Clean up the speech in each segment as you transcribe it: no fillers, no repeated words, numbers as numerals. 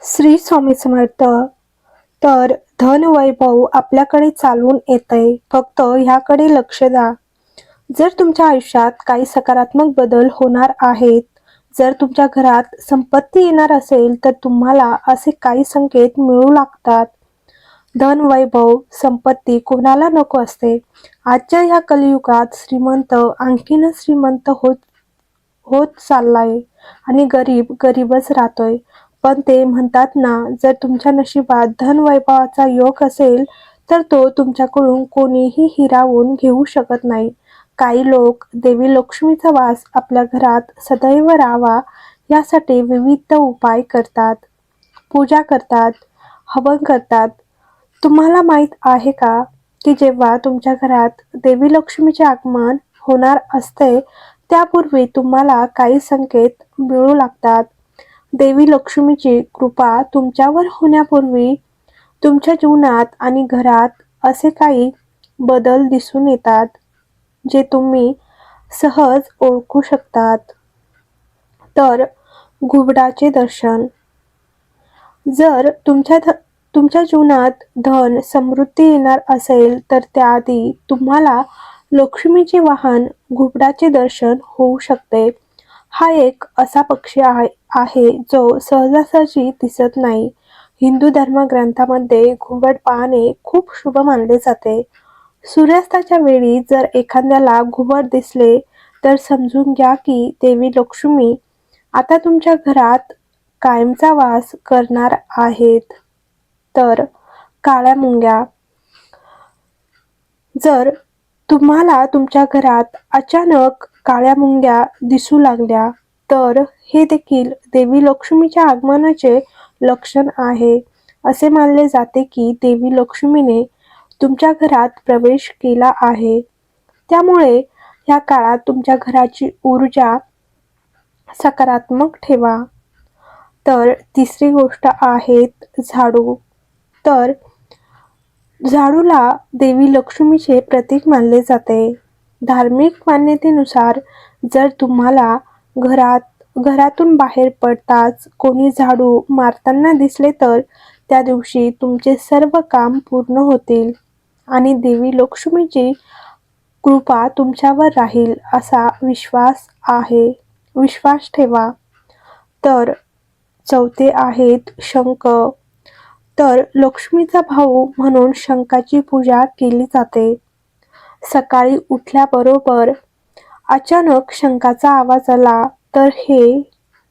श्री स्वामी समर्थ. तर धन वैभव आपल्याकडे चालून येतंय, फक्त ह्याकडे लक्ष द्या. जर तुमच्या आयुष्यात काही सकारात्मक बदल होणार आहेत, जर तुमच्या घरात संपत्ती येणार असेल, तर तुम्हाला असे काही संकेत मिळू लागतात. धन वैभव संपत्ती कोणाला नको असते. आजच्या ह्या कलियुगात श्रीमंत आणखीनच श्रीमंत होत होत चाललाय आणि गरीब गरीबच राहतोय. पण ते म्हणतात ना, जर तुमच्या नशिबात धन वैभवाचा योग असेल, तर तो तुमच्याकडून कोणीही हिरावून घेऊ शकत नाही. काही लोक देवी लक्ष्मीचा वास आपल्या घरात सदैव राहावा यासाठी विविध उपाय करतात, पूजा करतात, हवन करतात. तुम्हाला माहीत आहे का की जेव्हा तुमच्या घरात देवी लक्ष्मीचे आगमन होणार असते, त्यापूर्वी तुम्हाला काही संकेत मिळू लागतात. देवी लक्ष्मीची कृपा तुमच्यावर होण्यापूर्वी तुमच्या जीवनात आणि घरात असे काही बदल दिसून येतात, जे तुम्ही सहज ओळखू शकतात. तर घुबडाचे दर्शन. जर तुमच्या जीवनात धन समृद्धी येणार असेल, तर त्याआधी तुम्हाला लक्ष्मीचे वाहन घुबडाचे दर्शन होऊ शकते. हा एक असा पक्षी आहे जो सहजासहजी दिसत नाही. हिंदू धर्मग्रंथामध्ये घुबड पाहणे खूप शुभ मानले जाते. सूर्यास्ताच्या वेळी जर एखाद्याला घुबड दिसले, तर समजून घ्या की देवी लक्ष्मी आता तुमच्या घरात कायमचा वास करणार आहेत. तर काळ्या मुंग्या. जर तुम्हाला तुमच्या घरात अचानक काळ्या मुंग्या दिसू लागल्या, तर हे देखील देवी लक्ष्मीच्या आगमनाचे लक्षण आहे. असे मानले जाते की देवी लक्ष्मीने तुमच्या घरात प्रवेश केला आहे. त्यामुळे या काळात तुमच्या घराची ऊर्जा सकारात्मक ठेवा. तर तिसरी गोष्ट आहेत झाडू. तर झाडूला देवी लक्ष्मीचे प्रतीक मानले जाते. धार्मिक मान्यतेनुसार जर तुम्हाला घरातून बाहेर पडताच कोणी झाडू मारताना दिसले, तर त्या दिवशी तुमचे सर्व काम पूर्ण होतील आणि देवी लक्ष्मीची कृपा तुमच्यावर राहील असा विश्वास ठेवा. तर चौथे आहेत शंख. तर लक्ष्मीचा भाऊ म्हणून शंखाची पूजा केली जाते. सकाळी उठल्याबरोबर अचानक शंखाचा आवाज आला, तर हे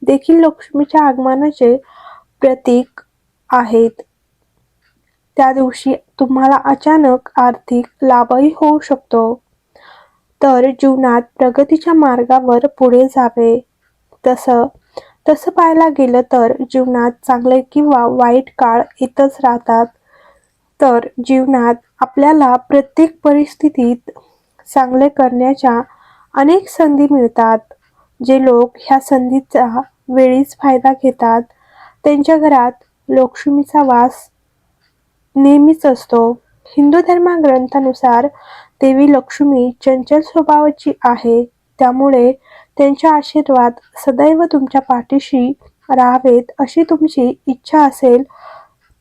देखील लक्ष्मीच्या आगमनाचे प्रतीक आहेत. त्या दिवशी तुम्हाला अचानक आर्थिक लाभही होऊ शकतो. तर जीवनात प्रगतीच्या मार्गावर पुढे जावे. तसं पाहायला गेलं तर जीवनात चांगले किंवा वाईट काळ येतच राहतात. तर जीवनात आपल्याला प्रत्येक परिस्थितीत चांगले करण्याच्या अनेक संधी मिळतात. जे लोक ह्या संधीचा वेळीच फायदा घेतात, त्यांच्या घरात लक्ष्मीचा वास नेहमीच असतो. हिंदू धर्मग्रंथानुसार देवी लक्ष्मी चंचल स्वभावाची आहे. त्यामुळे त्यांचे आशीर्वाद सदैव तुमच्या पाठीशी राहावेत अशी तुमची इच्छा असेल,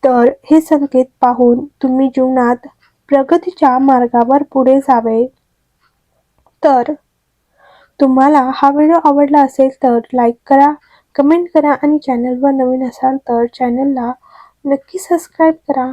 तर हे संकेत पाहून तुम्ही जीवनात प्रगतीच्या मार्गावर पुढे जावे. तर तुम्हाला हा व्हिडिओ आवडला असेल तर लाईक करा, कमेंट करा आणि चॅनलवर नवीन असाल तर चॅनलला नक्की सबस्क्राईब करा.